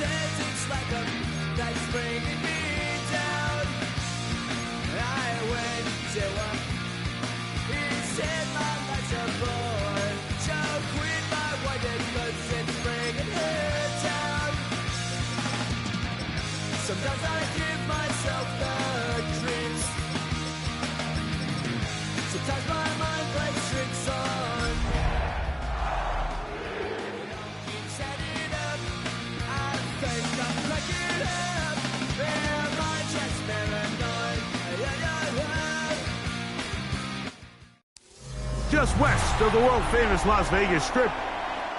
says it's like a that's bringing me down. I went to him. He said my life's a bore. So quit my wife cause it's bringing her down. Sometimes I give myself the creeps. Sometimes my mind plays tricks on. Keeps heading up. I think I'm cracking up. Am I just paranoid? Just west of the world-famous Las Vegas Strip,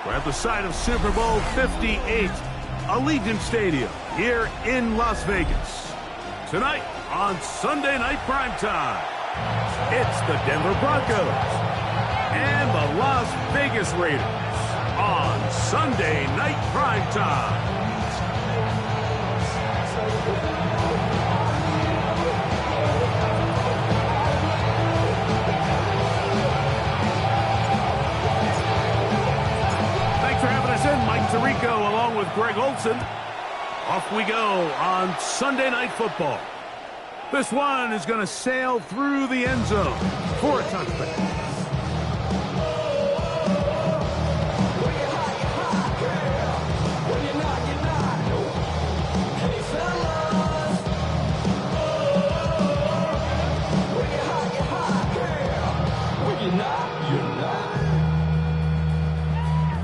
we're at the site of Super Bowl 58, Allegiant Stadium, here in Las Vegas. Tonight, on Sunday Night Primetime, it's the Denver Broncos and the Las Vegas Raiders on Sunday Night Primetime. Tirico along with Greg Olson. Off we go on Sunday Night Football. This one is going to sail through the end zone for a touchback.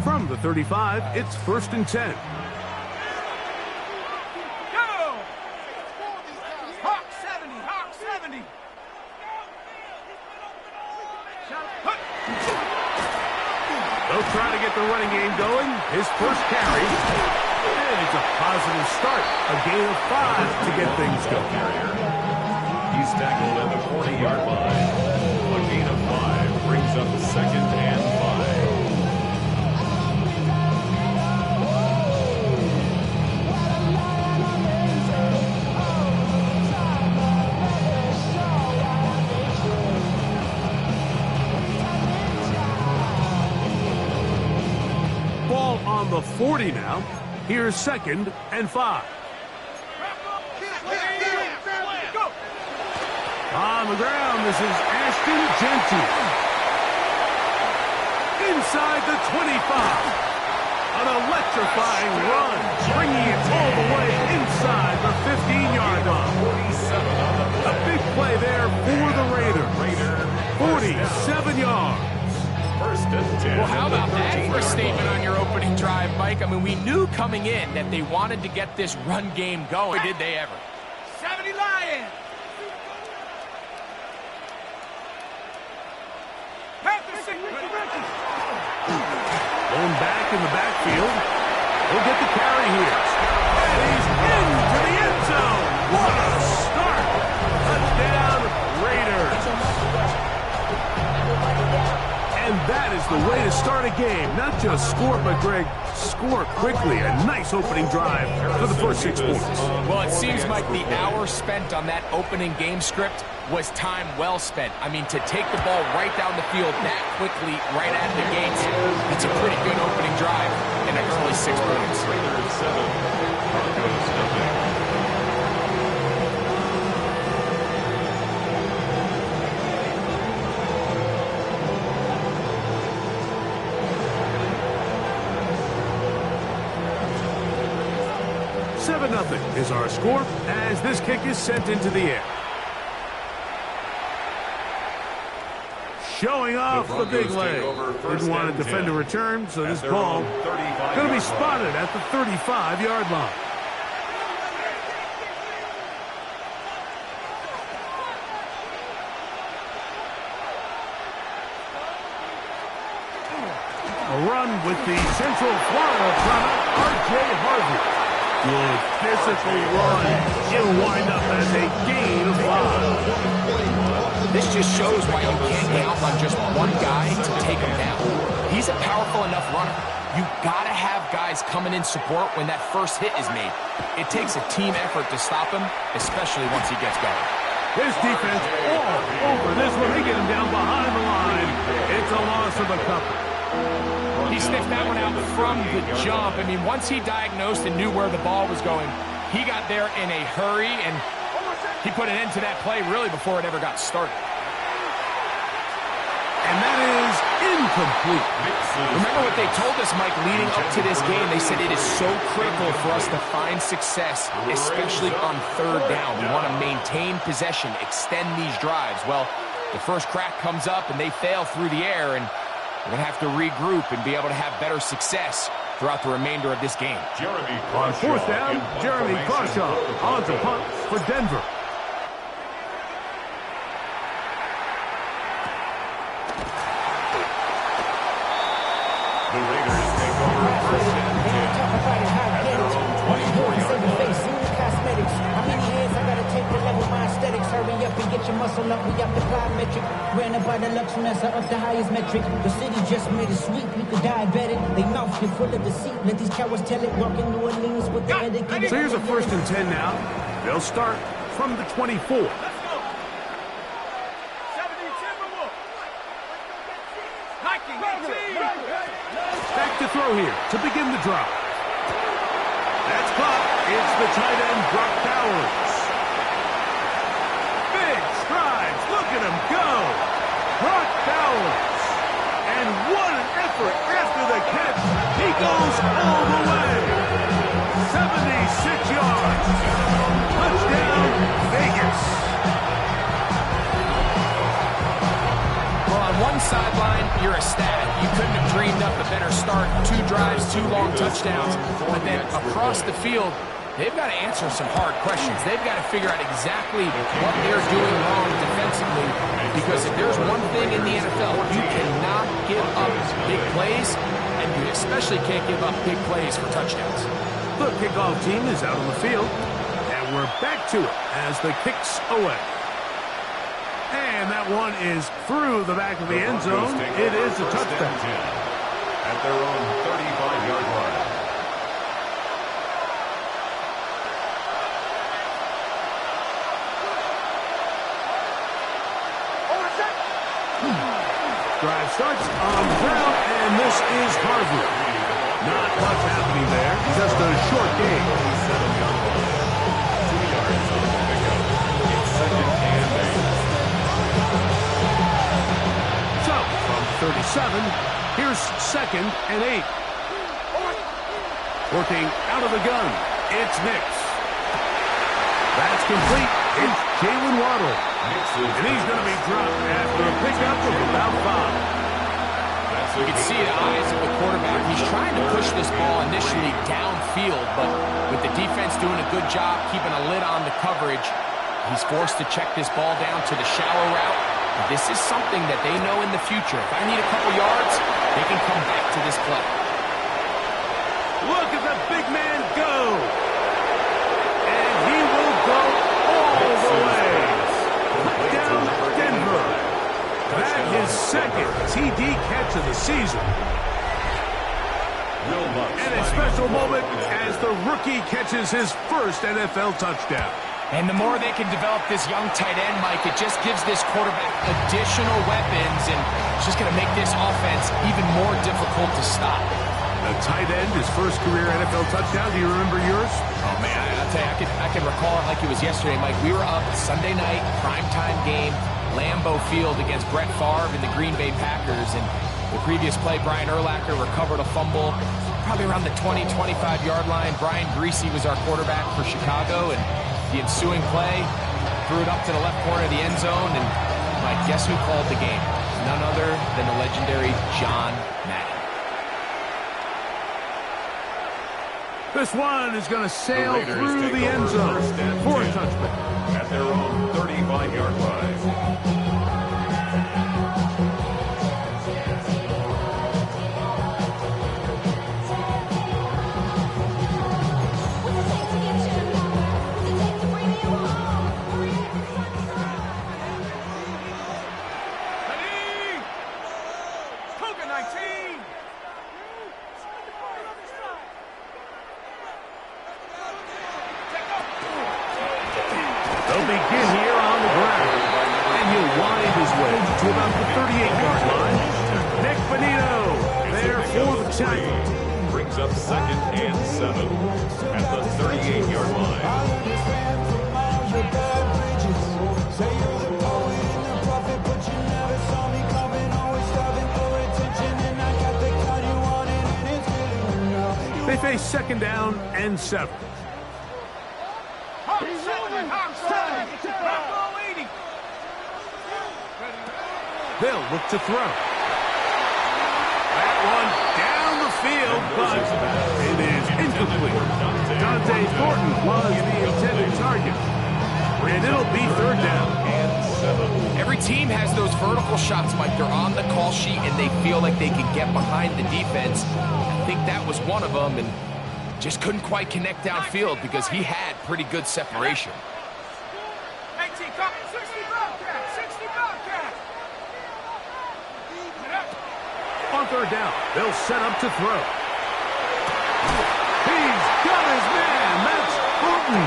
From the 35, it's 1st and 10. Go! Hawk 70, Hawk 70. They'll try to get the running game going. His first carry. And it's a positive start. A gain of 5 to get things going. He's tackled at the 40-yard line. A gain of 5 brings up 2nd and 5. On the 40 now. Here's 2nd and 5. On the ground, this is Ashton Genty. Inside the 25. An electrifying run, bringing it all the way inside the 15-yard line. A big play there for the Raiders. 47 yards. Well, how about that for a statement on your opening drive, Mike? I mean, we knew coming in that they wanted to get this run game going. Did they ever? 70 Lions! Going back in the backfield. He'll get the carry here. And he's into the end zone. What a start. Touchdown, Raiders. And that is the way to start a game. Not just score, but, Greg, score quickly. A nice opening drive for the first 6 points. Well, it seems like the hour spent on that opening game script was time well spent. I mean, to take the ball right down the field that quickly, right out of the gates, that's a pretty good opening drive in an early 6 points. Raiders 7, Broncos nothing. Nothing is our score as this kick is sent into the air. Showing off the big leg. Didn't want to defend a return, so this ball going to be spotted at the 35-yard line. A run with the Central Florida product, R.J. Harvey. Good physical run. It'll wind up as a gain of 5. This just shows why you can't count on just one guy to take him down. He's a powerful enough runner. You've got to have guys coming in support when that first hit is made. It takes a team effort to stop him, especially once he gets going. His defense all over this one. They get him down behind the line. It's a loss of a couple. He sniffed that one out from the jump. I mean, once he diagnosed and knew where the ball was going, he got there in a hurry, and he put an end to that play really before it ever got started. And that is incomplete. Remember what they told us, Mike, leading up to this game? They said it is so critical for us to find success, especially on third down. We want to maintain possession, extend these drives. Well, the first crack comes up, and they fail through the air, and we're going to have to regroup and be able to have better success throughout the remainder of this game. On fourth down, Jeremy Crawshaw on to punt for Denver. The Raiders take over first and 10 at their own 24-yard line. How many hands I gotta take to level my aesthetics? Hurry up and get your muscle up. We up the plyometric. Ran up by the Luxemess up the highest metric. The city just made a sweep. You could diabetic. They mouth get full of deceit. Let these cowards tell it. Walk in New Orleans with the etiquette. So here's a first and 10 now. They'll start from the 24. Let's go. 70 Timberwolves. Nike, Back to throw here to begin the drive. That's caught. It's the tight end, Brock Bowers. Big strides. Look at him go. Brock Bowers. And what an effort after the catch. He goes all the way. 76 yards. Touchdown, Vegas. Well, on one sideline, you're ecstatic. You couldn't have dreamed up a better start. 2 drives, 2 long touchdowns. But then across the field, they've got to answer some hard questions. They've got to figure out exactly what they're doing wrong defensively. Because if there's one thing in the NFL, you cannot give up big plays, and you especially can't give up big plays for touchdowns. The kickoff team is out on the field, and we're back to it as the kick's away. And that one is through the back of the end zone. It is a touchdown. At their own 35-yard line. Drive starts on the ground, and this is Harvard. Not much happening there, just a short game. 7-yard line. 2 yards on the pickup. It's second and 8. So, from 37, here's second and 8. Working out of the gun, it's Nix. That's complete. It's Jalen Waddle. And he's going to be dropped after a pickup of about 5. You can see the eyes of the quarterback. He's trying to push this ball initially downfield, but with the defense doing a good job keeping a lid on the coverage, he's forced to check this ball down to the shallow route. This is something that they know in the future. If I need a couple yards, they can come back to this play. Look at the big man go. And he will go all the way. Down Denver. That is second TD catch of the season. And a special moment as the rookie catches his first NFL touchdown. And the more they can develop this young tight end, Mike, it just gives this quarterback additional weapons, and it's just going to make this offense even more difficult to stop. The tight end, his first career NFL touchdown. Do you remember yours? Oh, man, I'll tell you, I can recall it like it was yesterday, Mike. We were up Sunday night, primetime game, Lambeau Field against Brett Favre and the Green Bay Packers. And the previous play, Brian Urlacher recovered a fumble probably around the 20, 25-yard line. Brian Greasy was our quarterback for Chicago, and the ensuing play threw it up to the left corner of the end zone. And, Mike, guess who called the game? None other than the legendary John Madden. This one is going to sail through the end zone for a touchback. At their own 35-yard line. They'll begin here on the ground. And he'll wind his way to about the 38-yard line. Nick Bonito there for the tackle. Brings up second and 7 at the 38-yard line. They face second down and 7. Hawk 70, Hawk 70. Bronco 80. They'll look to throw. That one down the field, but it is incomplete. Dante Thornton was the intended target. And it'll be third down. Every team has those vertical shots, Mike. They're on the call sheet, and they feel like they can get behind the defense. I think that was one of them, and just couldn't quite connect downfield because he had pretty good separation. 18, come. 60 Bobcat. 60 Bobcat. On third down, they'll set up to throw. He's got his man. That's Thornton.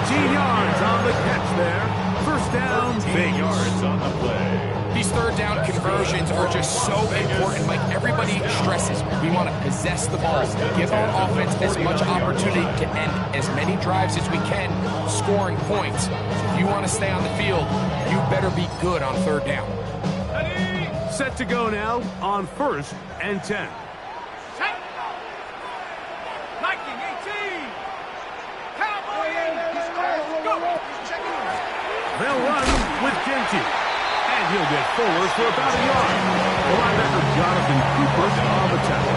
13 yards on the catch there. First down, 8 yards on the play. These third down conversions are just so important. Mike, everybody stresses we want to possess the ball, give our offense as much opportunity to end as many drives as we can, scoring points. So if you want to stay on the field, you better be good on third down. Set to go now on first and 10. Set. Viking 18. Cowboy 80. Go. Check it out. They'll run with Genty. And he'll get forward for about a yard. The linebacker Jonathan Cooper on the tackle.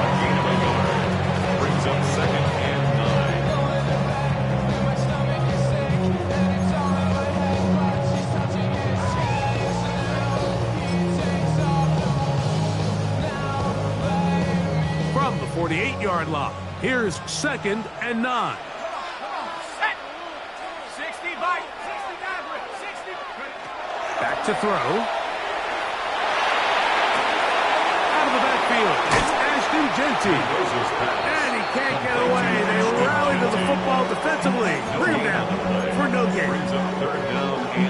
A gain of a yard. Brings up second and 9. From the 48-yard line, here's second and 9. Set. 60 bite. 60 Maverick. 60. Back to throw. Out of the backfield, it's Ashton Genty. And he can't get away. They rally to the football defensively. Bring him down for no gain.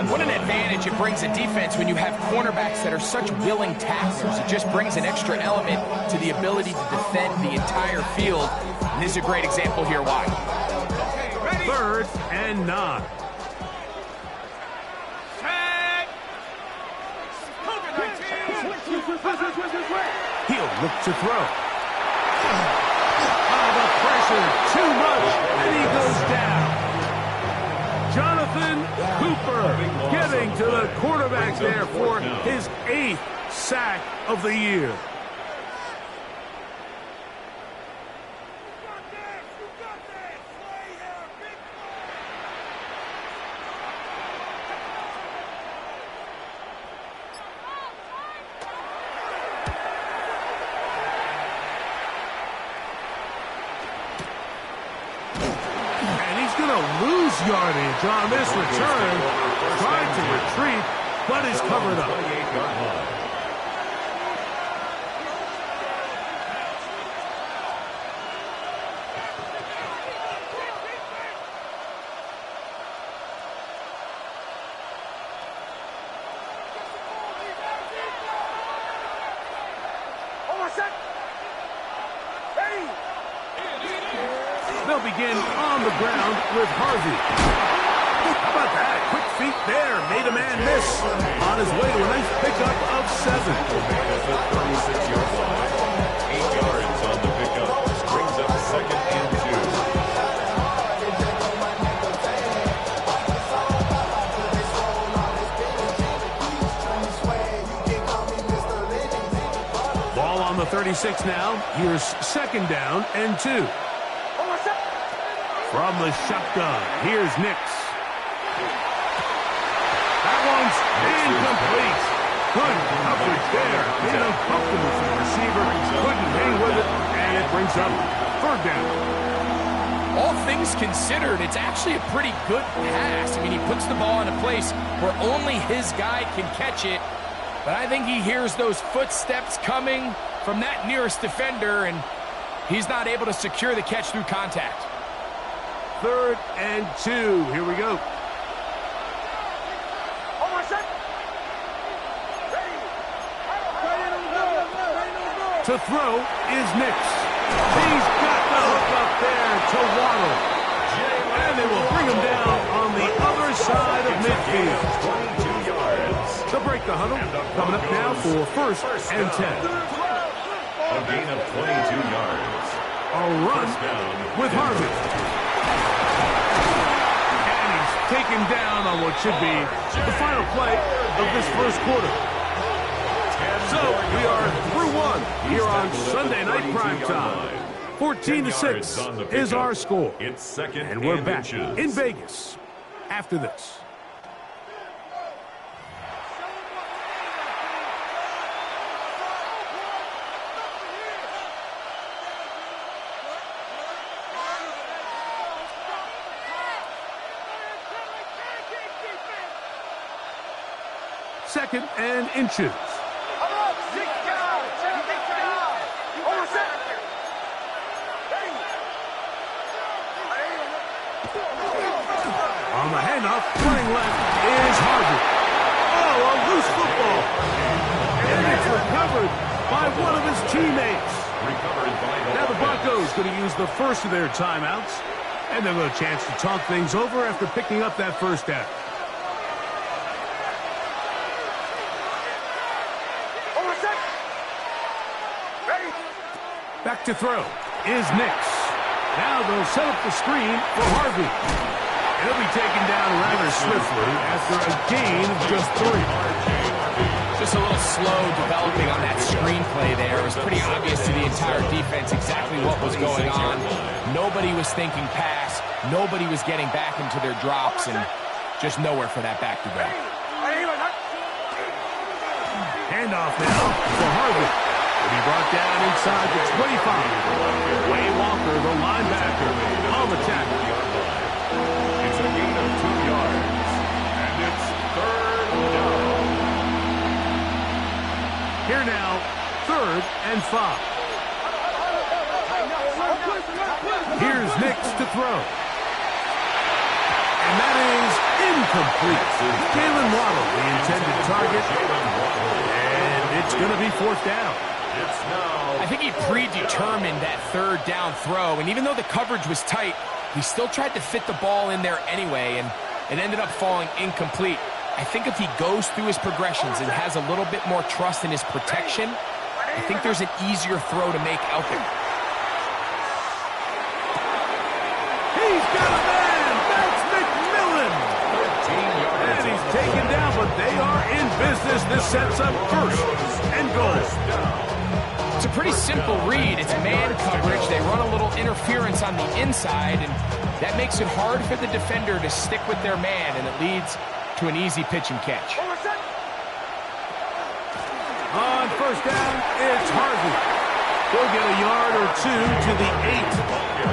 What an advantage it brings a defense when you have cornerbacks that are such willing tacklers. It just brings an extra element to the ability to defend the entire field. And this is a great example here why. Third and 9. Set. Cougar 19. He'll look to throw. Oh, the pressure, too much, and he goes down. Jonathan Cooper getting to the quarterback there for his 8th sack of the year. Lose yardage on this return. Tried to retreat, but is covered up. They'll begin on the ground with Harvey. How about that? Quick feet there. Made a man miss. On his way to a nice pickup of 7. 36-yard line. 8 yards on the pickup. Brings up second and 2. Ball on the 36 now. Here's second down and 2. From the shotgun, here's Nix. That one's incomplete. Good coverage there. Made it uncomfortable for the receiver. Couldn't hang with it, and it brings up third down. All things considered, it's actually a pretty good pass. I mean, he puts the ball in a place where only his guy can catch it. But I think he hears those footsteps coming from that nearest defender, and he's not able to secure the catch through contact. Third and 2. Here we go. To throw is Nix. He's got the hook up there to Waddle. And they will bring him down on the other side of midfield. 22 yards. To break the huddle, coming up now for first and 10. A gain of 22 yards. A run with Harvey. And he's taken down on what should be the final play of this first quarter. So we are through one here on Sunday Night Primetime. 14-6 is our score. It's second And we're and back inches. in Vegas after this. Second and inches. On the handoff, running left is Harvey. Oh, a loose football. And it's recovered by one of his teammates. Now the Broncos going to use the first of their timeouts. And they'll get a chance to talk things over after picking up that first down. Back to throw is Nix. Now they'll set up the screen for Harvey. He'll be taken down rather swiftly after a gain of just 3. Just a little slow developing on that screenplay there. It was pretty obvious to the entire defense exactly what was going on. Nobody was thinking pass. Nobody was getting back into their drops, and just nowhere for that back to go. Handoff now for Harvey. Will be brought down inside the 25. Wayne Walker, the linebacker, on the tackle. It's a gain of 2 yards, and it's third down. Here now, 3rd and 5. Here's Nix to throw. And that is incomplete. Jalen Waddle, the intended target. And it's going to be 4th down. I think he predetermined that 3rd down throw, and even though the coverage was tight, he still tried to fit the ball in there anyway, and it ended up falling incomplete. I think if he goes through his progressions and has a little bit more trust in his protection, I think there's an easier throw to make out there. He's got a man! That's McMillan! 13 yards. And he's taken down, but they are in business. This sets up first and goal. It's a pretty simple read. It's man coverage. They run a little interference on the inside, and that makes it hard for the defender to stick with their man, and it leads to an easy pitch and catch. On first down, it's Harvey. He'll get a yard or 2 to the 8.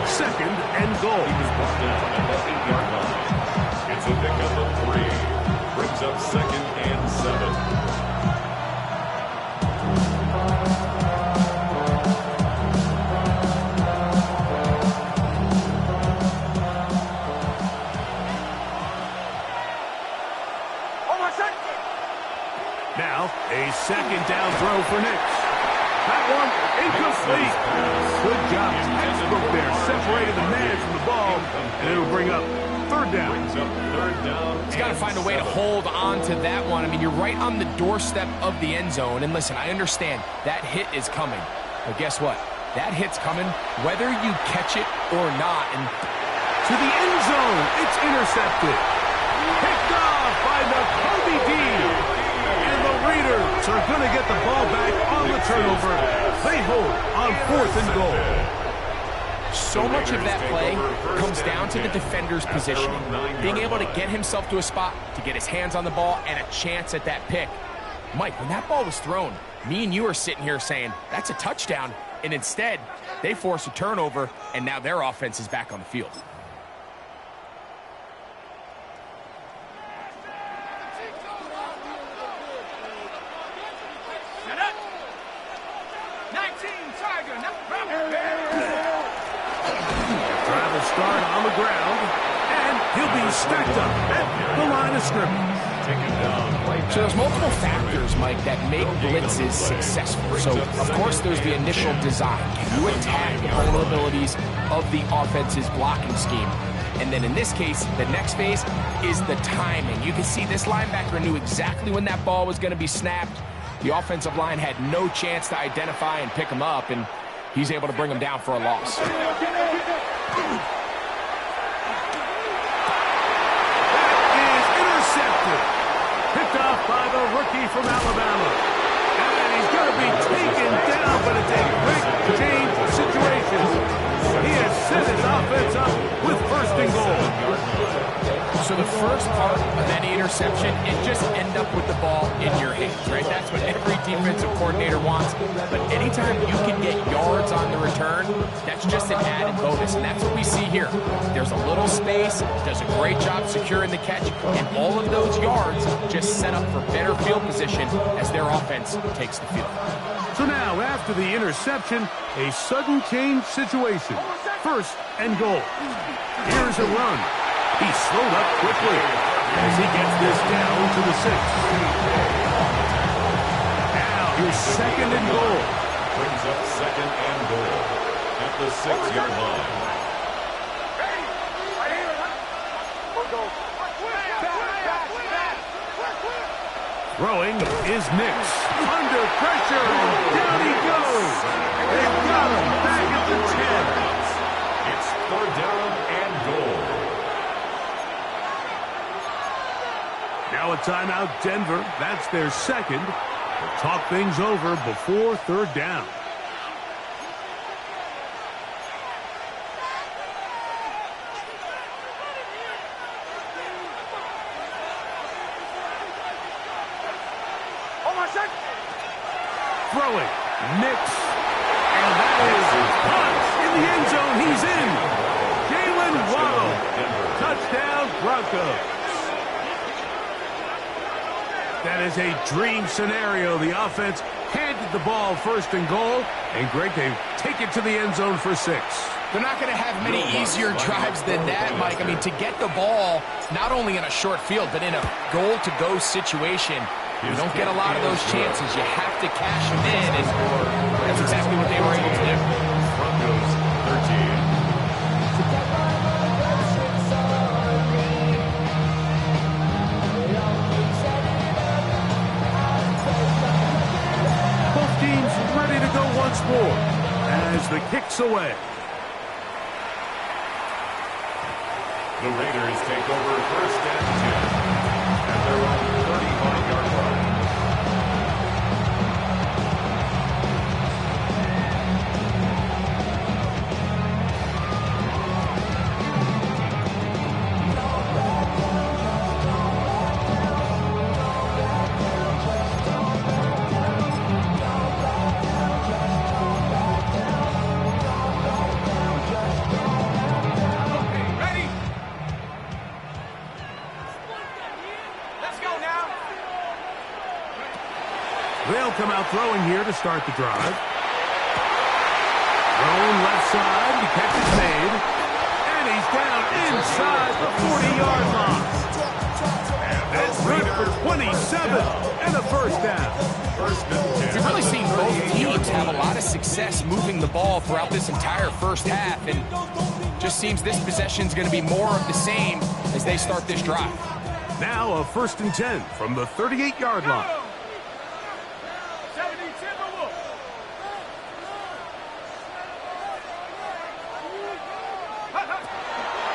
2nd and goal. He was brought down at the 8-yard line. It's a pickup of 3. Brings up 2nd and 7. Now, a 2nd down throw for Nix. That one, incomplete. Good job. Textbook there. Separated the man from the ball, and it'll bring up 3rd down. He's got to find a way to hold on to that one. I mean, you're right on the doorstep of the end zone. And listen, I understand that hit is coming. But guess what? That hit's coming whether you catch it or not. And to the end zone, it's intercepted. Picked off by Nakobe Dean. And the Raiders are going to get the ball back on the turnover. They hold on 4th and goal. So much of that play comes down to the defender's positioning. Being able to get himself to a spot, to get his hands on the ball, and a chance at that pick. Mike, when that ball was thrown, me and you are sitting here saying, that's a touchdown. And instead, they force a turnover, and now their offense is back on the field. Start on the ground, and he'll be stacked up at the line of scrimmage. taken down right So there's multiple factors, Mike, that make blitzes successful. So, of course, there's the initial design. Can you attack the vulnerabilities of the offense's blocking scheme? And then in this case, the next phase is the timing. You can see this linebacker knew exactly when that ball was going to be snapped. The offensive line had no chance to identify and pick him up, and he's able to bring him down for a loss. Picked off by the rookie from Alabama. And he's going to be taken down, but it's a quick change situation. He has set his offense up with first and goal. So the first part of any interception, it just end up with the ball in your hands, right? That's what every defensive coordinator wants. But anytime you can get yards on the return, that's just an added bonus. And that's what we see here. There's a little space, does a great job securing the catch, and all of those yards just set up for better field position as their offense takes the field. So now, after the interception, a sudden change situation. First and goal. Here's a run. He slowed up quickly as he gets this down to the 6. Now here's second and goal. Brings up second and goal at the 6-yard line. Throwing is Nix. Under pressure, and down he goes. They've got him back at the 10. It's third down and goal. Now a timeout, Denver. That's their second. They'll talk things over before third down. Throwing, Nix, and that is punch in the end zone. He's in. Jalen Waddle, touchdown Broncos. That is a dream scenario. The offense handed the ball first and goal, and Greg, they take it to the end zone for 6. They're not going to have many easier drives than that, Mike. I mean, to get the ball, not only in a short field, but in a goal-to-go situation, you don't get a lot of those chances. You have to cash them in, and that's exactly what they were able to do. Broncos 13. Both teams ready to go once more as the kick's away. The Raiders take over first and 10 at their own 35-yard line. They'll come out throwing here to start the drive. Thrown left side, the catch is made. And he's down inside the 40-yard line. And that's good for 27 and a first down. We've really seen both teams have a lot of success moving the ball throughout this entire first half, and just seems this possession is going to be more of the same as they start this drive. Now a first and 10 from the 38-yard line.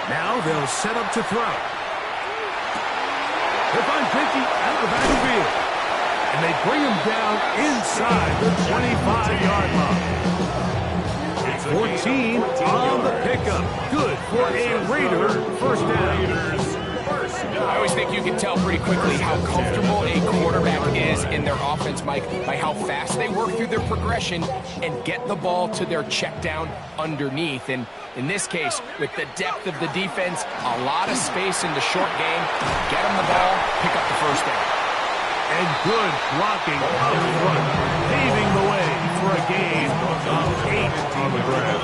Now they'll set up to throw. They find Pinky at the backfield. And they bring him down inside the 25-yard line. 14 on the pickup. Good for a Raider first down. I always think you can tell pretty quickly how comfortable a quarterback is in their offense, Mike, by how fast they work through their progression and get the ball to their check down underneath. And in this case, with the depth of the defense, a lot of space in the short game, get them the ball, pick up the first down. And good blocking up front, paving the way for a gain of 8 on the ground.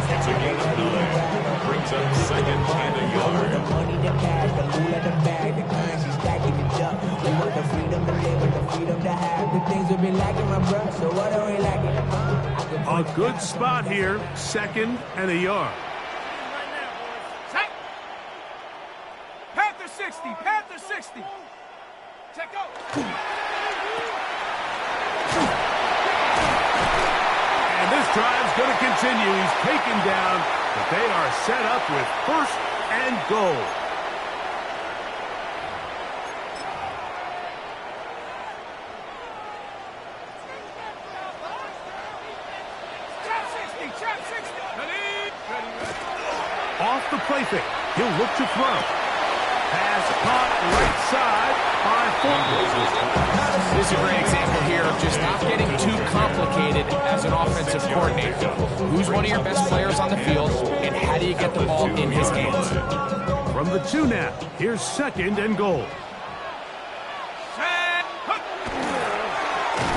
It's a gain of 9. Brings up second and a yard. The money, the cash, the moolah, the bag, the currency stacking the junk. like it, my bruh, so I don't really like it. A good spot here, 2nd and a yard. Check. Panther 60, Panther 60. Check out. And this drive's going to continue. He's taken down, but they are set up with 1st and goal. Trap 60. Ready. Off the play fake. He'll look to throw. Pass caught right side by Fulton. This is a great example here of just not getting too complicated as an offensive coordinator. Who's one of your best players on the field, and how do you get the ball in his hands? From the 2 now, here's 2nd and goal.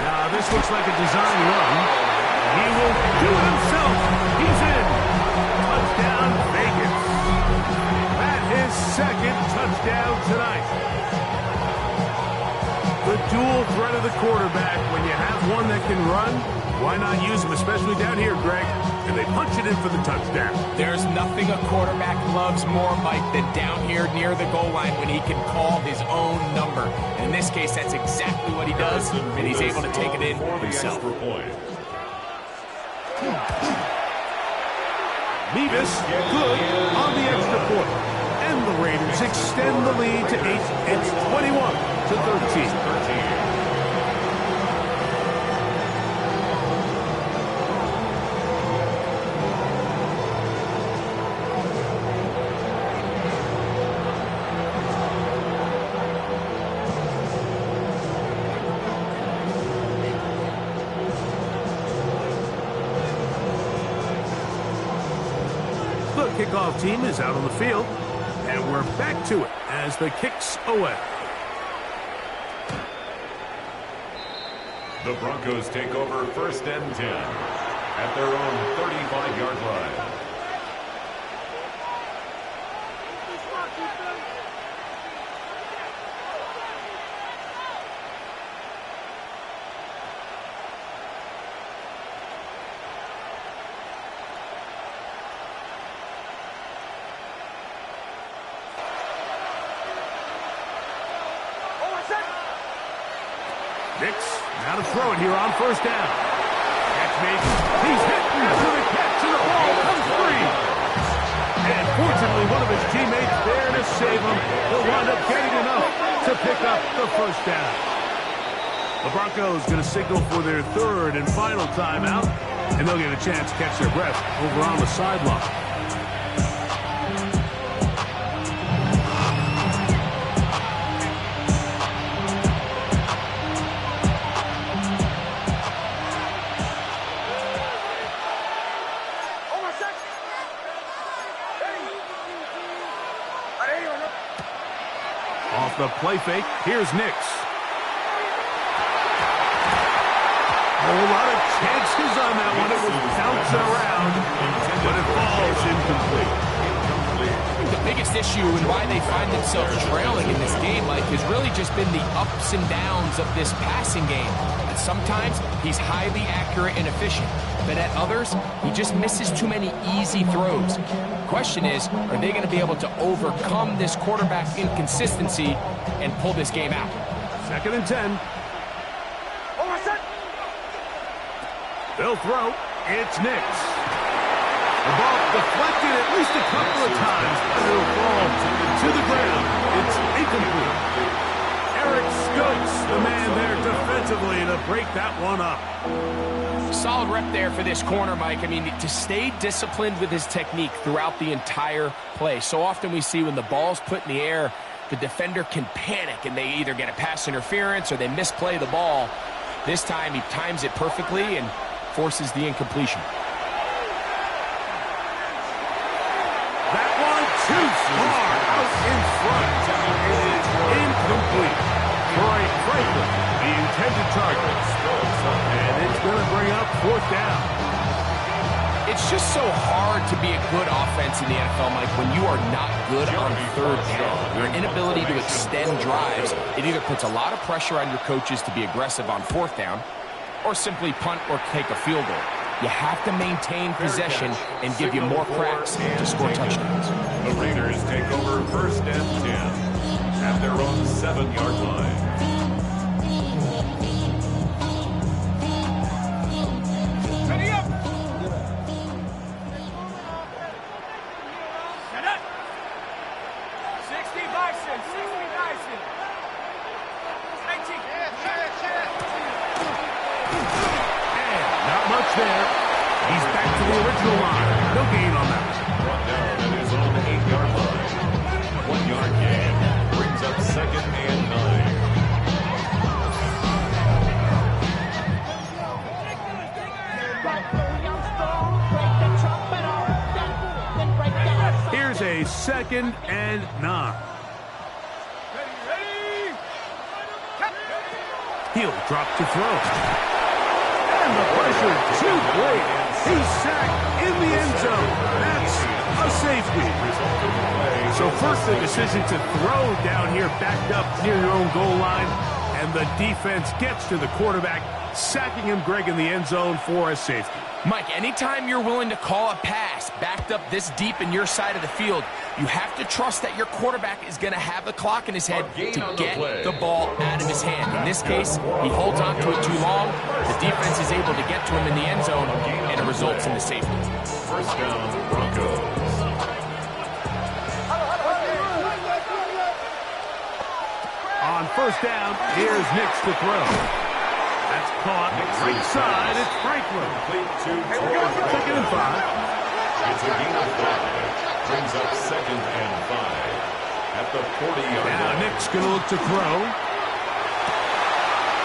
Now this looks like a design run. He will do it himself. He's in. Touchdown, Vegas. That is 2nd touchdown tonight. The dual threat of the quarterback. When you have one that can run, why not use him, especially down here, Greg? And they punch it in for the touchdown. There's nothing a quarterback loves more, Mike, than down here near the goal line when he can call his own number. And in this case, that's exactly what he does, and he's able to take it in himself. Mevis good on the extra point. And the Raiders extend the lead to 8. It's 21-13. The kickoff team is out on the field, and we're back to it as the kick's away. The Broncos take over 1st and 10 at their own 35-yard line. Nix, now to throw it here on 1st down. Catch made. He's hit to the catch, and the ball comes free. And fortunately, one of his teammates there to save him. He'll wind up getting enough to pick up the 1st down. The Broncos going to signal for their 3rd and final timeout, and they'll get a chance to catch their breath over on the sideline. Off the play fake, here's Nix. A lot of chances on that one. It was bouncing around, but it falls incomplete. The biggest issue and why they find themselves trailing in this game, Mike, has really just been the ups and downs of this passing game. And sometimes he's highly accurate and efficient, but at others, he just misses too many easy throws. The question is, are they going to be able to overcome this quarterback inconsistency and pull this game out? 2nd and 10. They'll throw. It's Nix. The ball deflected at least a couple of times, but it'll fall to the ground. It's incomplete. Eric Stokes, the man there defensively to break that one up. Solid rep there for this corner, Mike. I mean, to stay disciplined with his technique throughout the entire play. So often we see when the ball's put in the air, the defender can panic and they either get a pass interference or they misplay the ball. This time he times it perfectly and forces the incompletion. That one too far out in front. It is incomplete. Troy Franklin, the intended target. And it's going to bring up 4th down. It's just so hard to be a good offense in the NFL, Mike, when you are not good on 3rd down. Your inability to extend drives, it either puts a lot of pressure on your coaches to be aggressive on 4th down, or simply punt or take a field goal. You have to maintain possession and give you more cracks to score touchdowns. The Raiders take over first and 10 at their own 7-yard line. Ready up! Set up! 60 Bison, 60 Bison. 19. Not much there. He's back to the original line. No gain on that. Brought down at his own 8-yard line. 1-yard gain brings up second and 9. Here's a 2nd and 9. He'll drop to throw. And the pressure too great. He's sacked in the end zone. That's a safety. So first the decision to throw down here backed up near your own goal line. And the defense gets to the quarterback, sacking him, Greg, in the end zone for a safety. Mike, anytime you're willing to call a pass backed up this deep in your side of the field, you have to trust that your quarterback is going to have the clock in his head to get the ball out of his hand. In this case, he holds on to it too long. The defense is able to get to him in the end zone, and it results in the safety. First down, Broncos. On first down, here's Nix to throw. That's caught right side. It's Franklin. Second and 5. It's a gain of 5. Brings up second and 5 at the 40-yard line. Now Nick's going to look to throw.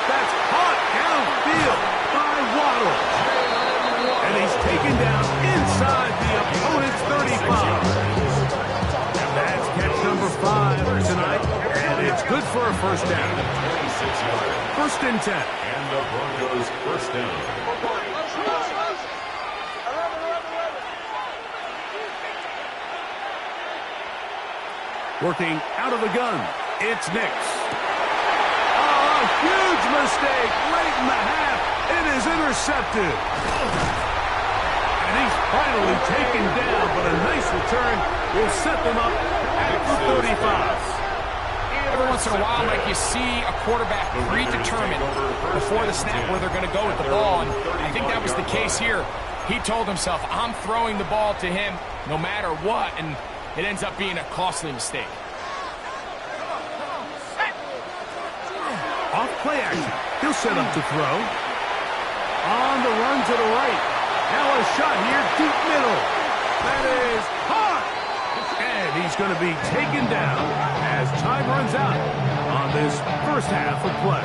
That's caught downfield by Waddle. And he's taken down inside the opponent's 35. And that's catch number 5 tonight. And it's good for a first down. 26-yard. First and 10. And the Broncos first down. Working out of the gun, it's Nix. Oh, a huge mistake late in the half. It is intercepted. And he's finally taken down, but a nice return will set them up at the 35. Every once in a while, Mike, you see a quarterback predetermined before the snap where they're going to go with the ball, and I think that was the case here. He told himself, I'm throwing the ball to him no matter what, and it ends up being a costly mistake. Off play action. He'll set up to throw. On the run to the right. Now a shot here, deep middle. That is caught. And he's going to be taken down as time runs out on this first half of play.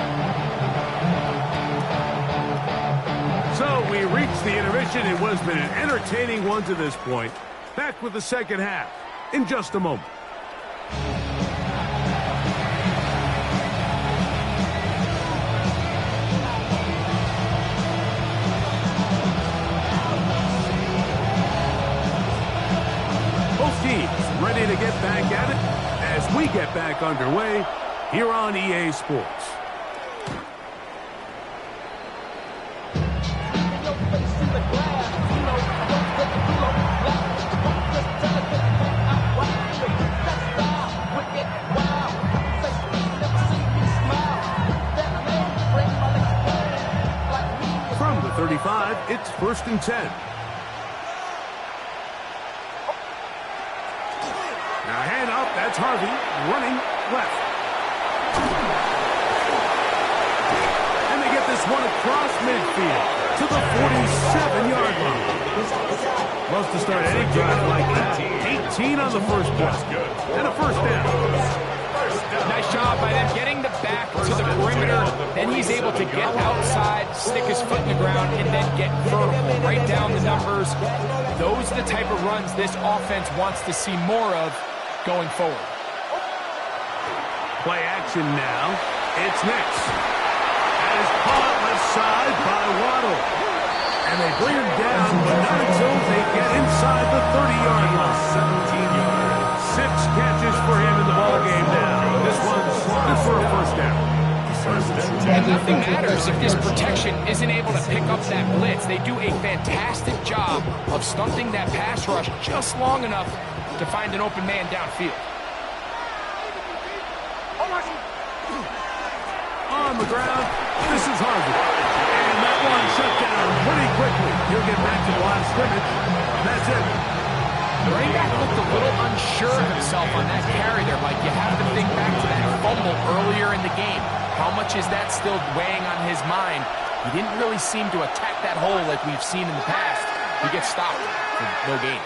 So we reached the intermission. It was been an entertaining one to this point. Back with the second half in just a moment. Both teams ready to get back at it as we get back underway here on EA Sports. From the 35, it's first and 10. Now hand up, that's Harvey, running left. And they get this one across midfield to the 47-yard line. Loves to start any drive like that. 18 on the first play. And a first down. Nice job by them getting the back to the perimeter. Then he's able to get outside, stick his foot in the ground, and then get vertical. Right down the numbers. Those are the type of runs this offense wants to see more of going forward. Play action now. It's Nix. That is caught left side by Waddle. And they bring him down, but not until they get inside the 30-yard line. 17 yards. 6 catches for him in the ballgame now. This one's good for a first down. And nothing matters if this protection isn't able to pick up that blitz. They do a fantastic job of stunting that pass rush just long enough to find an open man downfield. On the ground, this is Harvey. And that one shut down pretty quickly. He'll get back to the line of scrimmage. That's it. The running back looked a little unsure of himself on that carry there, Mike. You have to think back to that fumble earlier in the game. How much is that still weighing on his mind? He didn't really seem to attack that hole like we've seen in the past. He gets stopped for no gain.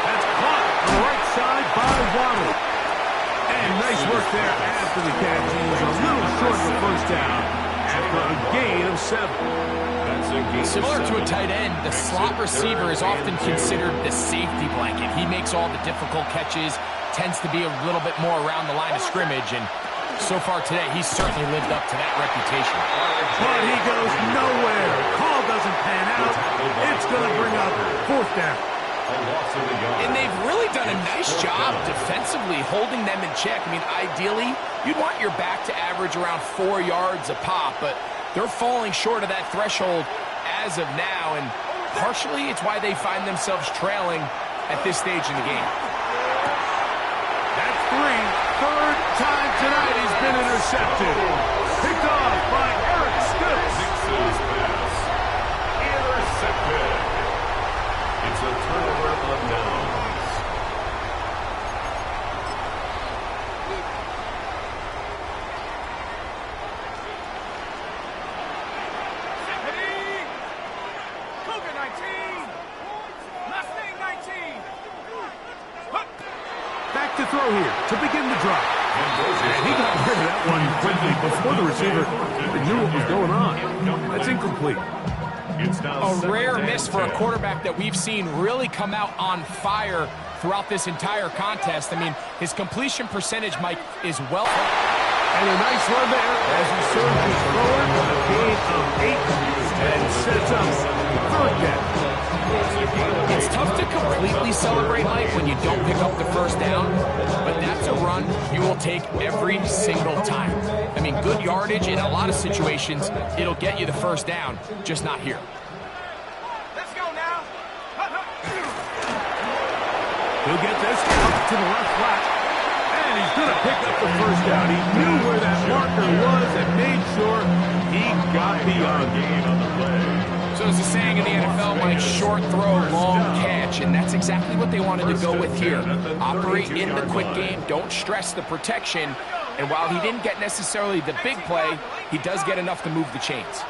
That's caught on the right side by Waddle. And nice work there after the catch. He was a little short of the first down after a gain of 7. Similar to a tight end, the slot receiver is often considered the safety blanket. He makes all the difficult catches, tends to be a little bit more around the line of scrimmage, and so far today, he's certainly lived up to that reputation. But he goes nowhere. Call doesn't pan out. It's going to bring up 4th down. And they've really done a nice job defensively holding them in check. I mean, ideally, you'd want your back to average around 4 yards a pop, but they're falling short of that threshold as of now, and partially it's why they find themselves trailing at this stage in the game. That's 3. 3rd time tonight he's been intercepted. Picked off by Eric Stokes. Intercepted. It's a turnover on downs. Cougar 19. Mustang 19. Back to throw here to begin the drive. And he got rid of that one quickly before the receiver even knew what was going on. That's incomplete. A rare miss for a quarterback that we've seen really come out on fire throughout this entire contest. I mean, his completion percentage, Mike, is well. And a nice run there as he surges forward with a gain of 8 and sets up 3rd down. It's tough to completely celebrate, Mike, when you don't pick up the first down, but that's a run you will take every single time. I mean, good yardage in a lot of situations, it'll get you the first down, just not here. Let's go now. He'll get this up to the left flat, and he's going to pick up the first down. He knew where that marker was and made sure he got beyond game on the play. So as the saying in the NFL, Mike, short throw, long catch, and that's exactly what they wanted to go with here. Operate in the quick game, don't stress the protection, and while he didn't get necessarily the big play, he does get enough to move the chains.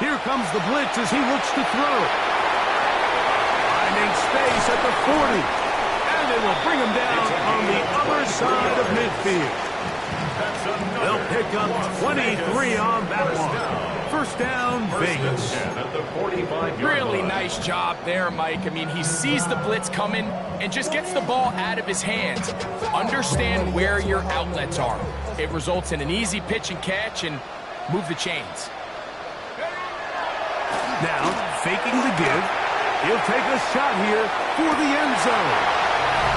Here comes the blitz as he looks to throw. Finding space at the 40, and they will bring him down on the other side of midfield. They'll pick up 23 on that one. First down, Vegas. Really nice job there, Mike. I mean, he sees the blitz coming and just gets the ball out of his hands. Understand where your outlets are. It results in an easy pitch and catch and move the chains. Now, faking the give. He'll take a shot here for the end zone.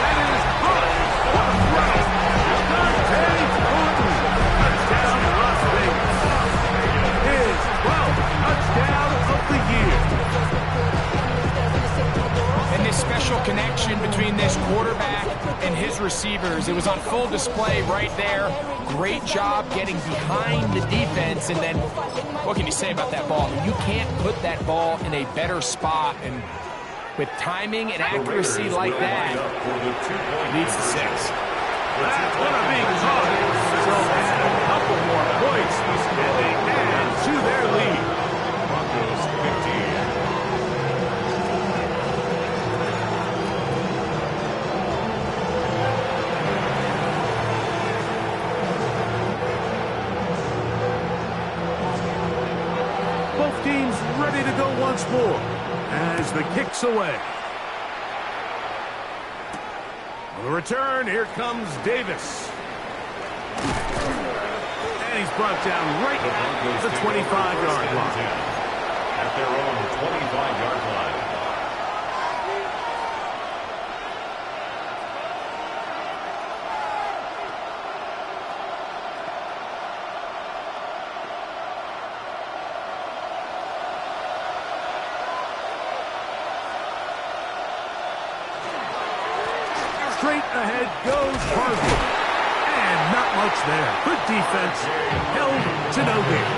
That is caught. What a throw. Touchdown, Las Vegas. His 12th touchdown of the year. And this special connection between this quarterback and his receivers, it was on full display right there. Great job getting behind the defense, and then what can you say about that ball? I mean, you can't put that ball in a better spot, and with timing and accuracy like that, it leads to 6. That's going to be caught. So add a couple more points, and they add to their lead. Broncos 15. Both teams ready to go once more as the kick's away. On the return, here comes Davis. And he's brought down right at the 25-yard line. At their own 25-yard line. Straight ahead goes Harvey. And not much there. Good defense. Held to no gain.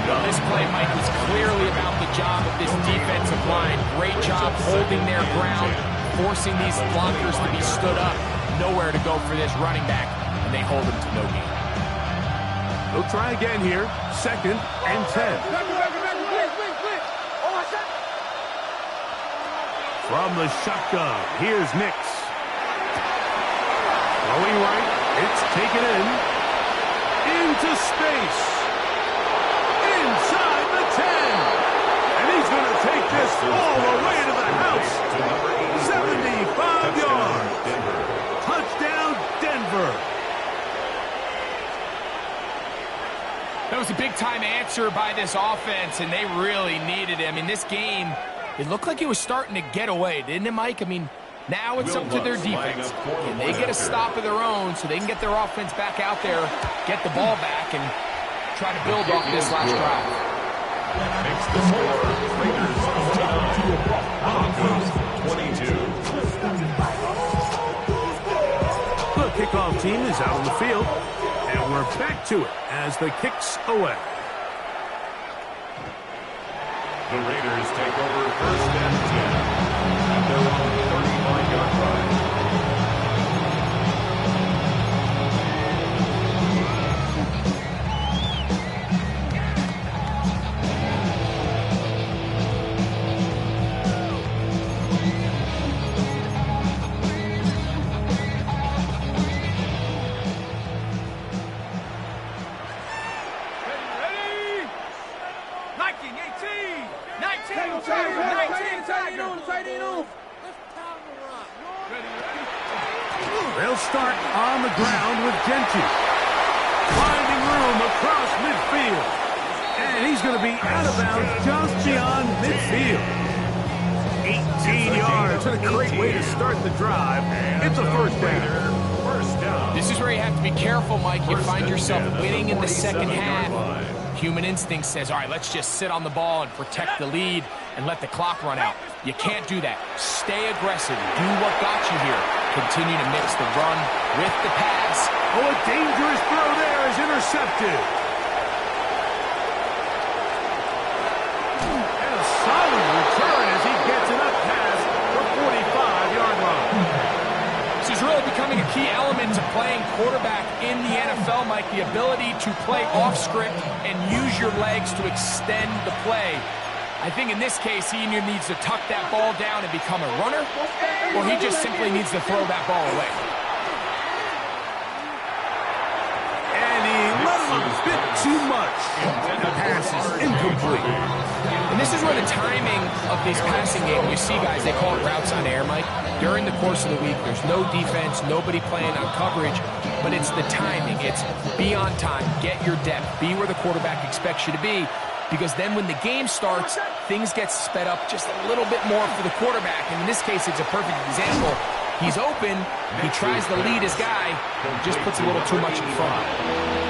Well, this play, Mike, was clearly about the job of this defensive line. Great job holding their ground, forcing these blockers to be stood up. Nowhere to go for this running back, and they hold him to no gain. They'll try again here. 2nd and 10. From the shotgun, here's Nix. Throwing right, it's taken in. Into space. Inside the 10. And he's going to take this all the way to the house. 75 yards. Touchdown, Denver. That was a big-time answer by this offense, and they really needed it. I mean, this game, it looked like it was starting to get away, didn't it, Mike? I mean, now it's up to their defense. Can they get a stop of their own so they can get their offense back out there, get the ball back, and try to build off this last drive? Makes the score. Raiders 29, Broncos 22. The kickoff team is out on the field, and we're back to it as the kick's away. The Raiders take over 1st and 10 at their own 39-yard line. They'll start on the ground with Genty. Finding room across midfield. And he's going to be out of bounds just beyond midfield. 18 yards. And a great way to start the drive. It's a first down. This is where you have to be careful, Mike. You find yourself winning in the second half. Human instinct says, all right, let's just sit on the ball and protect the lead and let the clock run out. You can't do that. Stay aggressive. Do what got you here. Continue to mix the run with the pass. Oh, a dangerous throw there is intercepted. And a solid return as he gets it up past the 45-yard line. This is really becoming a key element to playing quarterback in the NFL, Mike. The ability to play off script and use your legs to extend the play. I think in this case, he either needs to tuck that ball down and become a runner, or he just simply needs to throw that ball away. And he let him a bit too much. The pass is incomplete. And this is where the timing of these passing games, you see guys, they call it routes on air, Mike. During the course of the week, there's no defense, nobody playing on coverage, but it's the timing. It's be on time, get your depth, be where the quarterback expects you to be. Because then when the game starts, things get sped up just a little bit more for the quarterback. And in this case, it's a perfect example. He's open, he tries to lead his guy, just puts a little too much in front.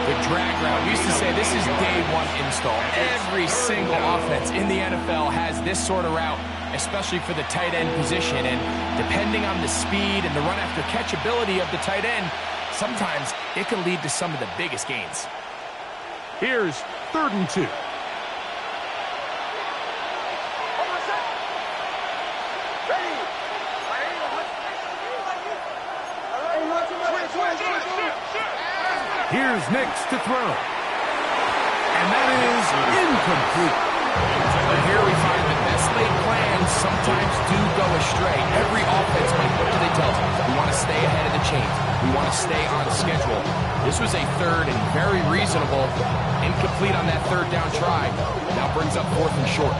The drag route, we used to say this is day one install. Every single offense in the NFL has this sort of route, especially for the tight end position. And depending on the speed and the run after catch ability of the tight end, sometimes it can lead to some of the biggest gains. Here's 3rd and 2. Here's Nix to throw. And that is incomplete. But here we find the best laid plans sometimes do go astray. Every offense, Mike, what do they tell us? We want to stay ahead of the chains. We want to stay on schedule. This was a 3rd and very reasonable. Incomplete on that 3rd down try. Now brings up 4th and short.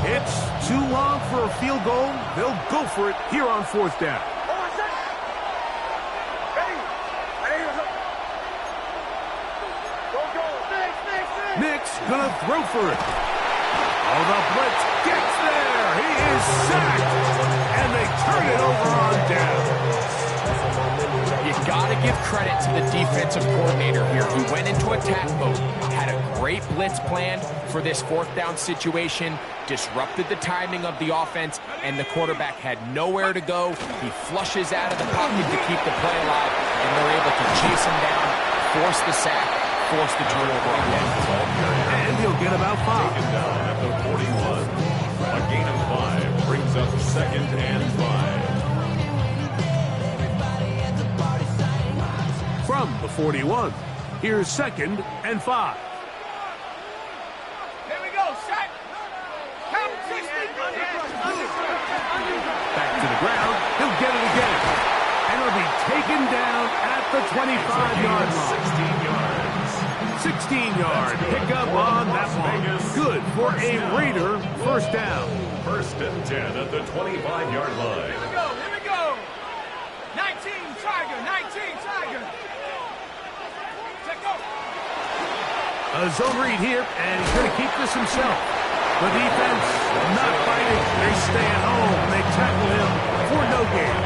It's too long for a field goal. They'll go for it here on 4th down. Nix gonna throw for it. Oh, the blitz gets there. He is sacked. And they turn it over on down. You got to give credit to the defensive coordinator here. He went into attack mode, had a great blitz planned for this fourth down situation, disrupted the timing of the offense, and the quarterback had nowhere to go. He flushes out of the pocket to keep the play alive, and they're able to chase him down, force the sack, force the turnover on the end. And he'll get about 5. Taken down at the 41. A gain of 5 brings up 2nd and 5. From the 41, here's 2nd and 5. Here we go, set. Count 60. Back to the ground. He'll get it again. And he'll be taken down at the 25-yard line. 16-yard pickup on that one. Good for a Raider first down. 1st and 10 at the 25-yard line. Here we go. 19 Tiger, 19 Tiger. Check go. A zone read here, and he's going to keep this himself. The defense not fighting. They stay at home, and they tackle him for no gain.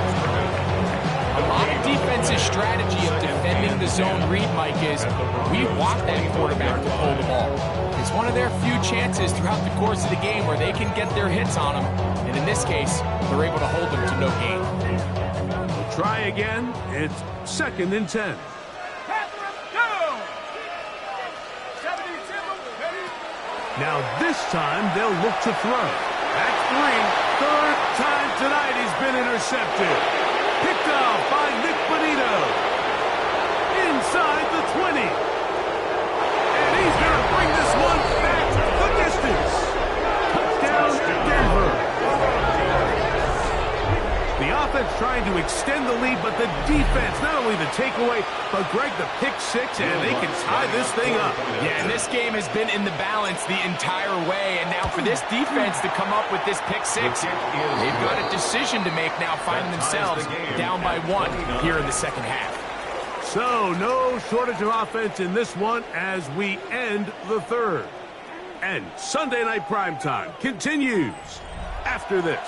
A lot of defense's strategy of defending the zone read, Mike, is we want that quarterback to pull the ball. It's one of their few chances throughout the course of the game where they can get their hits on him, and in this case, they're able to hold him to no gain. We'll try again. It's 2nd and 10. Now this time they'll look to throw. That's 3. 3rd time tonight he's been intercepted. Picked off by Nick Bonito. Inside the 20. And he's going to bring this one back the distance. Touchdown Denver. The offense trying to extend the lead, but the defense, not only the takeaway, but Greg, the pick 6, and they can tie this thing up. Yeah, and this game has been in the balance the entire way, and now for this defense to come up with this pick 6, they've got a decision to make now, finding themselves down by 1 here in the second half. So, no shortage of offense in this one as we end the 3rd. And Sunday Night Primetime continues after this.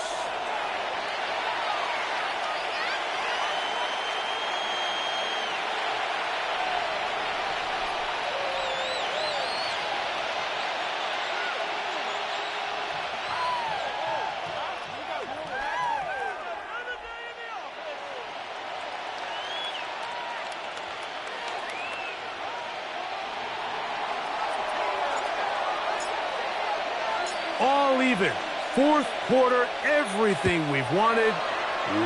All even. 4th quarter, everything we've wanted.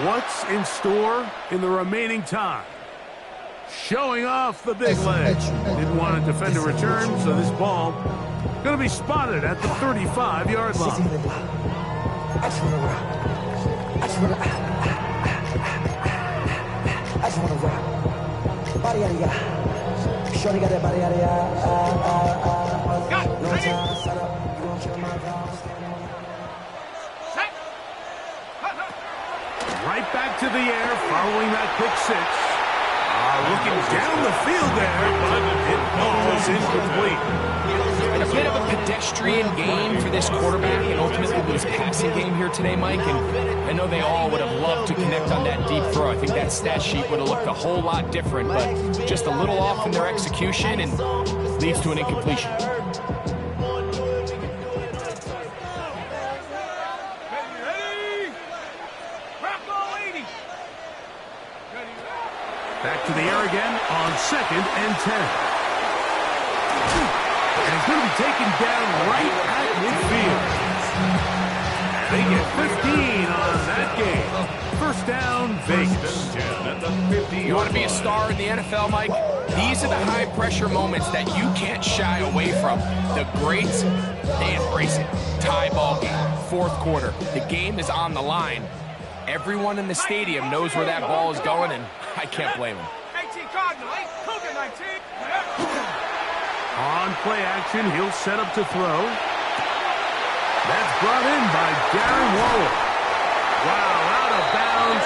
What's in store in the remaining time? Showing off the big leg. Didn't want to defend a return, so this ball going to be spotted at the 35-yard line. I just want to rock. Body out of ya. Shorty got that body out of ya. Got No ready. time, set up. You gon' kill my vibe. Set. Right back to the air following that pick 6. Looking down the field there, but it was incomplete. And a bit of a pedestrian game for this quarterback and ultimately this passing game here today, Mike. And I know they all would have loved to connect on that deep throw. I think that stat sheet would have looked a whole lot different, but just a little off in their execution and leads to an incompletion. Ready. Bronco 80. Back to the air again on 2nd and 10. And he's going to be taken down right at midfield. They get 15 on that game. First down, Vegas. You want to be a star in the NFL, Mike? These are the high-pressure moments that you can't shy away from. The greats, they embrace it. Tie ball game, 4th quarter. The game is on the line. Everyone in the stadium knows where that ball is going, and I can't blame them. 18 Cardinal, 8 Cougar 19. On play action, he'll set up to throw. That's brought in by Darren Waller. Wow, out of bounds,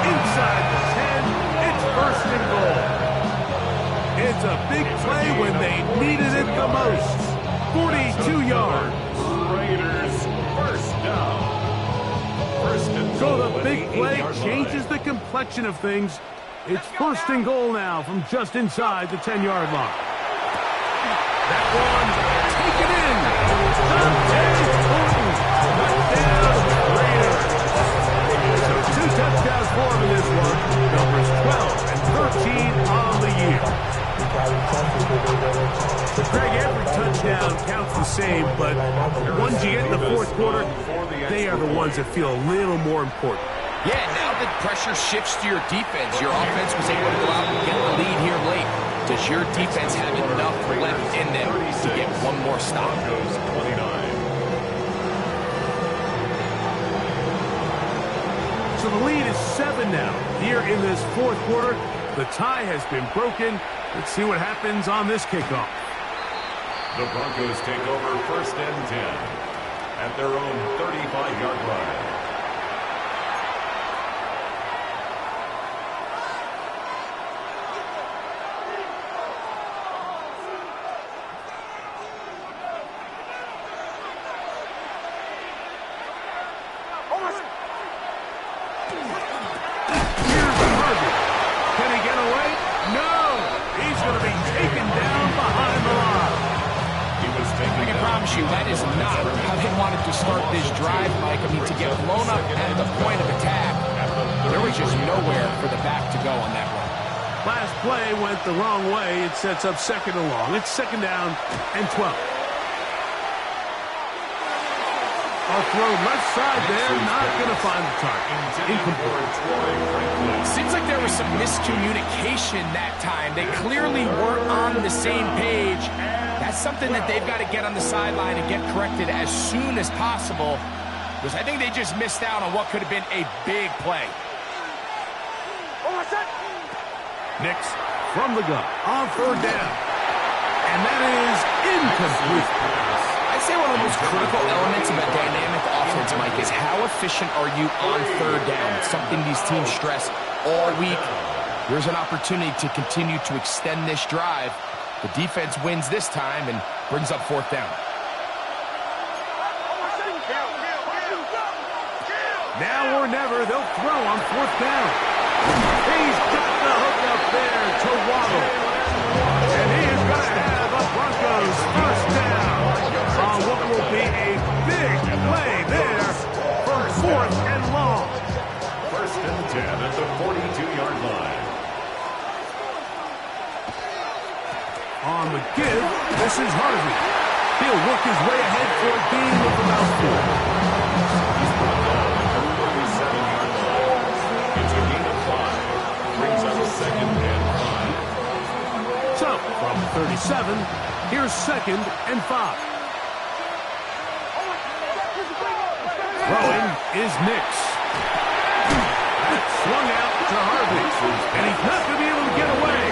inside the 10. It's 1st and goal. It's a big play when they needed it the most. 42 yards. Raiders first down. 1st and So goal the at big the play 8-yard changes line. the complexion of things. It's 1st and goal now from just inside the 10-yard line. That one Greg, every touchdown counts the same, but the ones you get in the fourth quarter, they are the ones that feel a little more important. Yeah, now the pressure shifts to your defense. Your offense was able to go out and get the lead here late. Does your defense have enough left in them to get one more stop? So the lead is 7 now. Here in this fourth quarter, the tie has been broken. Let's see what happens on this kickoff. The Broncos take over 1st and 10 at their own 35-yard line. That is not how they wanted to start this drive, Mike. I mean, to get blown up at the point of attack, there was just nowhere for the back to go on that run. Last play went the wrong way. It sets up 2nd and long. It's 2nd down and 12. I'll throw left side there, not going to find the target. Incomplete. Seems like there was some miscommunication that time. They clearly weren't on the same page. That's something that they've got to get on the sideline and get corrected as soon as possible, because I think they just missed out on what could have been a big play. Nix from the gun on 3rd down. And that is incomplete. I'd say one of the most critical elements of a dynamic offense, Mike, is how efficient are you on 3rd down? It's something these teams stress all week. Here's an opportunity to continue to extend this drive. The defense wins this time and brings up 4th down. Now or never, they'll throw on 4th down. He's got the hook up there to Waddle. And he is going to have a Broncos 1st down on what will be a big play there for 4th and long. 1st and 10 at the 42-yard line. On the give, this is Harvey. He'll work his way ahead for a gain of about 4. He's brought down at the 37-yard line. It's a gain of 5. Brings up 2nd and 5. So, from 37, here's 2nd and 5. Throwing is Nix. That's swung out to Harvey. And he's not going to be able to get away.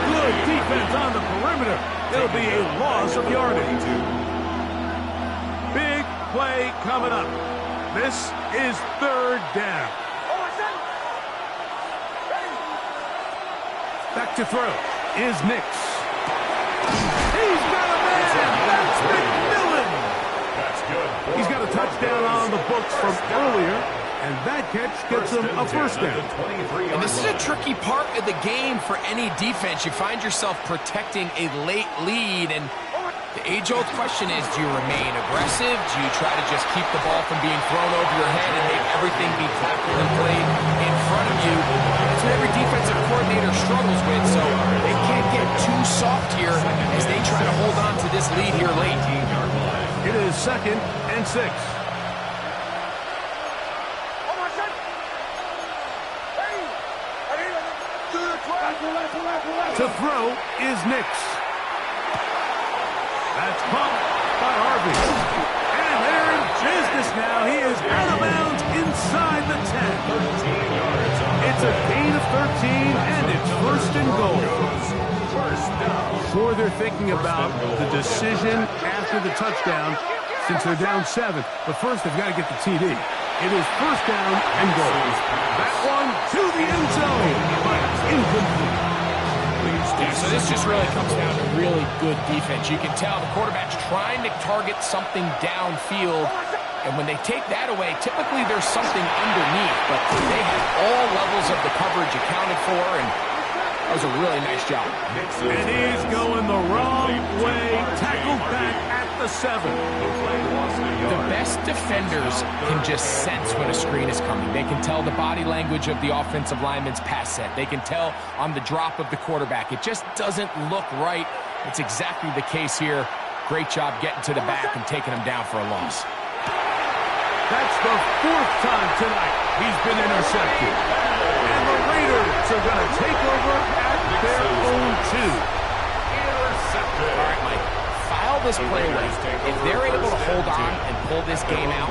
Good defense on the perimeter. It'll be a loss of yardage. Big play coming up. This is 3rd down. Back to throw is Nix. He's got a man. That's McMillan. That's good. He's got a touchdown on the books from earlier. And that catch gets them a 1st down. And this is a tricky part of the game for any defense. You find yourself protecting a late lead, and the age-old question is, do you remain aggressive? Do you try to just keep the ball from being thrown over your head and make everything be tackled and played in front of you? That's what every defensive coordinator struggles with, so they can't get too soft here as they try to hold on to this lead here late. It is 2nd and 6. To throw is Nix. That's pumped by Harvey. And they're in business now. He is out of bounds inside the 10. 13 yards. It's a gain of 13, and it's 1st and goal. Sure, they're thinking about the decision after the touchdown since they're down 7. But first, they've got to get the TD. It is 1st down and goal. That one to the end zone, but incomplete. Yeah, so this just really comes down to really good defense. You can tell the quarterback's trying to target something downfield, and when they take that away, typically there's something underneath, but they have all levels of the coverage accounted for, and that was a really nice job. And he's going the wrong way, tackled back at the 7. The best defenders can just sense when a screen is coming. They can tell the body language of the offensive lineman's pass set. They can tell on the drop of the quarterback. It just doesn't look right. It's exactly the case here. Great job getting to the back and taking him down for a loss. That's the 4th time tonight he's been intercepted. And the Raiders are going to take over at their own 2. All right, Mike, file this play away. If they're able to hold on and pull this game out,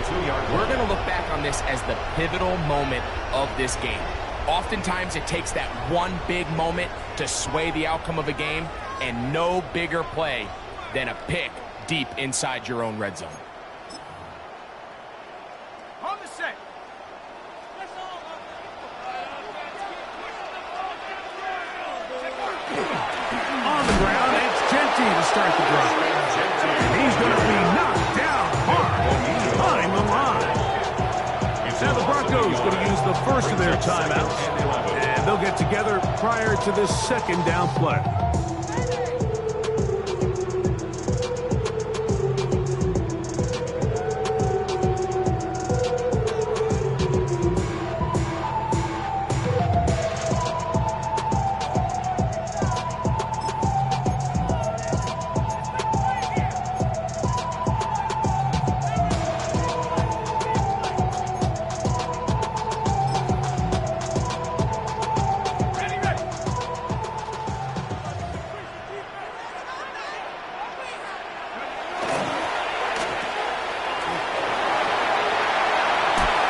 we're going to look back on this as the pivotal moment of this game. Oftentimes, it takes that one big moment to sway the outcome of a game, and no bigger play than a pick deep inside your own red zone. On the set. On the ground, it's Genty to start the drive. He's going to be knocked down hard behind the line. Now the Broncos going to use the first of their timeouts, and they'll get together prior to this 2nd down play.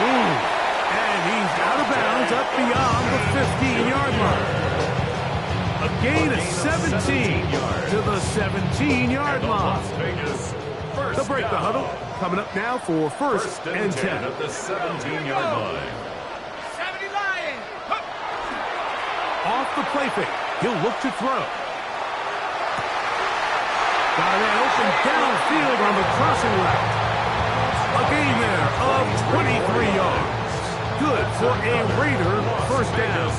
And he's out of bounds up beyond the 15-yard line. A gain of 17 to the 17-yard line. They'll break the huddle. Coming up now for 1st and 10 at the 17-yard line. 70 Lions. Off the play fake. He'll look to throw. Got that open downfield on the crossing route. A gain there of 23 yards. Good for a Raider 1st down.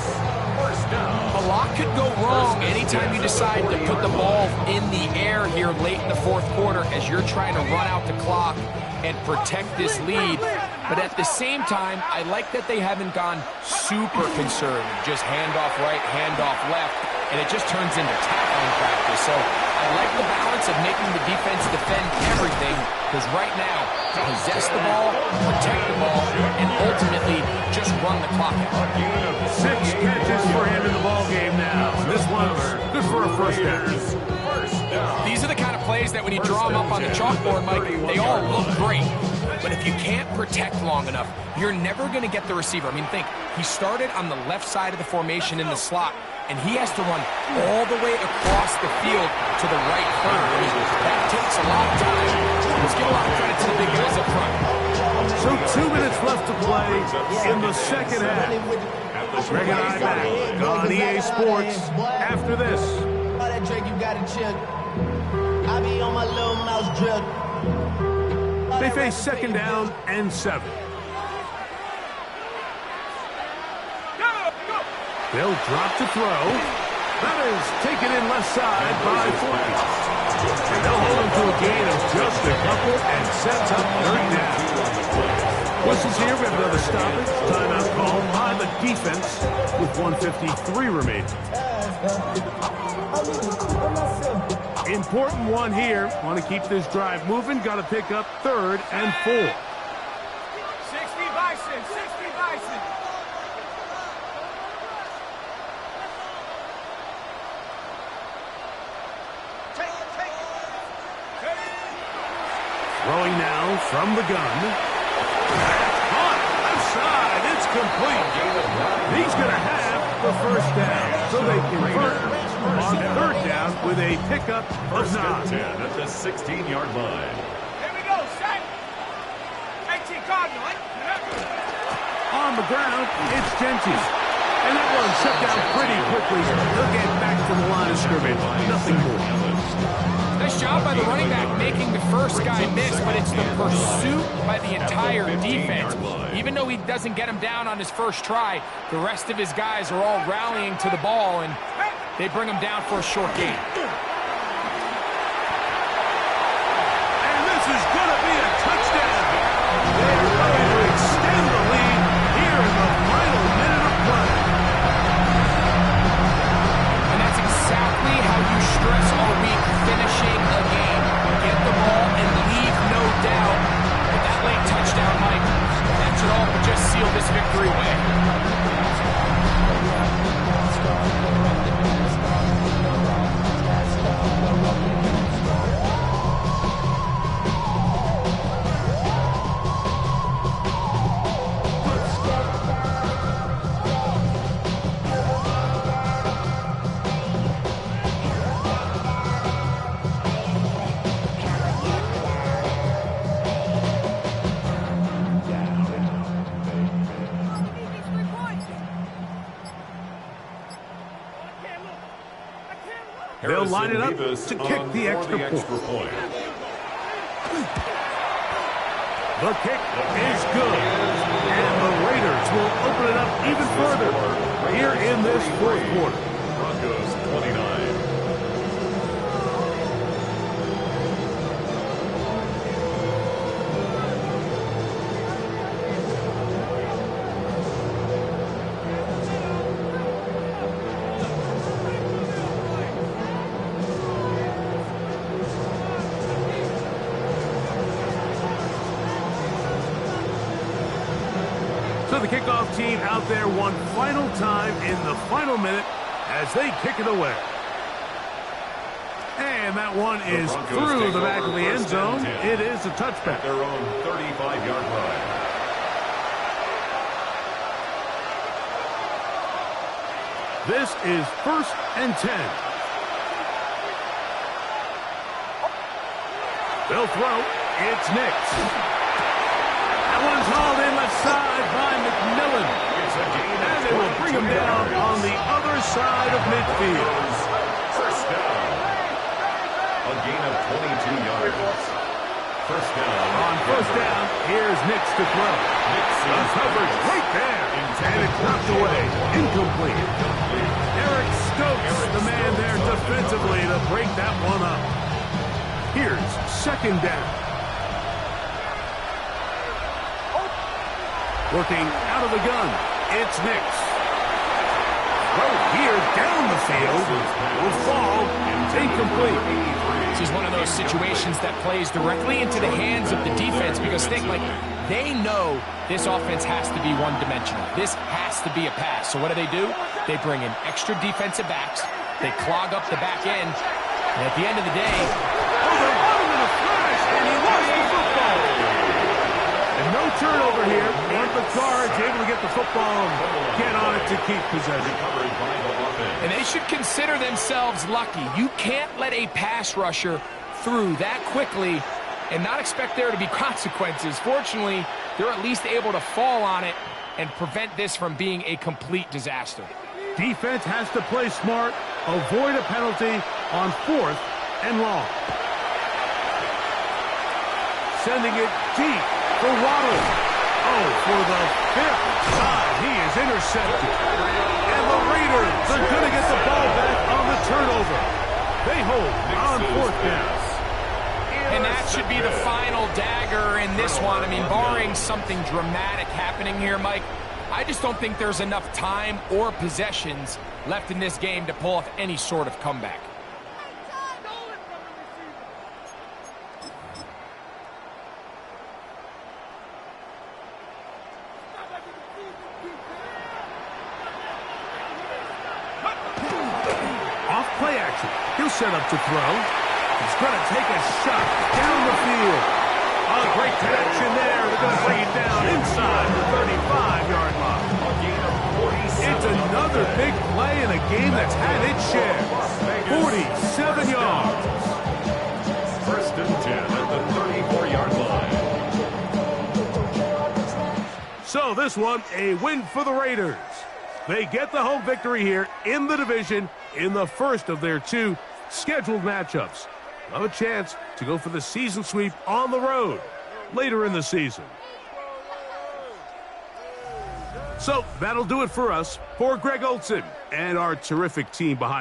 A lot could go wrong anytime you decide to put the ball in the air here late in the 4th quarter as you're trying to run out the clock and protect this lead. But at the same time, I like that they haven't gone super conservative. Just handoff right, handoff left, and it just turns into tackling practice. So I like the balance of making the defense defend everything, because right now, possess the ball, protect the ball, and ultimately just run the clock out. 6 catches for him in the ball game now. This one's good for a 1st down. These are the kind of plays that when you draw them up on the chalkboard, Mike, they all look great. But if you can't protect long enough, you're never going to get the receiver. I mean, think, he started on the left side of the formation in the slot, and he has to run all the way across the field to the right third. I mean, that takes a lot of time. Let's give a lot of credit to the big guys up front. So 2 minutes left to play in the 2nd half. Greg and I back on EA Sports after this. All that Drake, you got to chill. I be on my little mouse drill. They face 2nd down and 7. They'll drop to throw. That is taken in left side by 40. They'll hold him to a gain of just a couple and sets up 3rd down. Whistles here, we have another stoppage. Timeout called by the defense with 1:53 remaining. Important one here. Want to keep this drive moving. Got to pick up 3rd and 4. 60 Bison, 60 Bison. Throwing now from the gun. Caught left side. It's complete. He's going to have the 1st down. So they convert on 3rd down with a pickup of 9. 10 at the 16-yard line. Here we go, set. 18 Cardinal. On the ground, it's Genty. And that one shut down pretty quickly. They'll get back to the line of scrimmage. Nothing more. Nice job by the running back making the first guy miss, but it's the pursuit by the entire defense. Even though he doesn't get him down on his first try, the rest of his guys are all rallying to the ball, and they bring him down for a short gain. And they'll line it up to kick the extra point. The kick is good, and the Raiders will open it up even further here in this fourth quarter. Broncos 29. So the kickoff team out there one final time in the final minute as they kick it away. And that one is through the back of the end zone. It is a touchback. At their own 35-yard line. This is 1st and 10. They'll throw. It's Nix. That one's hauled in left side by McMillan. And they will bring him down on the other side of midfield. First down. A gain of 22 yards. First down. On first down, here's Nix to throw. The coverage right there. And it's knocked away. Incomplete. Eric Stokes, the man there defensively to break that one up. Here's second down. Working out of the gun, it's Nix. Throw here down the field. Will fall. Incomplete. This is one of those situations that plays directly into the hands of the defense because they know this offense has to be one-dimensional. This has to be a pass. So what do? They bring in extra defensive backs. They clog up the back end. And at the end of the day, they're running in a flash, and he lost the football. And no turnover here. And the Cards able to get the football and get on it to keep possession. And they should consider themselves lucky. You can't let a pass rusher through that quickly and not expect there to be consequences. Fortunately, they're at least able to fall on it and prevent this from being a complete disaster. Defense has to play smart, avoid a penalty on 4th and long. Sending it deep for Waddle. Oh, for the 5th time, he is intercepted. And the Raiders are going to get the ball back on the turnover. They hold on 4th down. And that should be the final dagger in this one. I mean, barring something dramatic happening here, Mike, I just don't think there's enough time or possessions left in this game to pull off any sort of comeback. Off play action. He'll set up to throw. He's going to take a shot down the field. Oh, great connection there. They're going to bring it down inside the 35-yard line. It's another big play in a game that's had its share. 47 yards. First and 10 at the 34-yard line. So this one, a win for the Raiders. They get the home victory here in the division in the first of their 2 scheduled matchups. Have a chance to go for the season sweep on the road later in the season. So that'll do it for us. For Greg Olson and our terrific team behind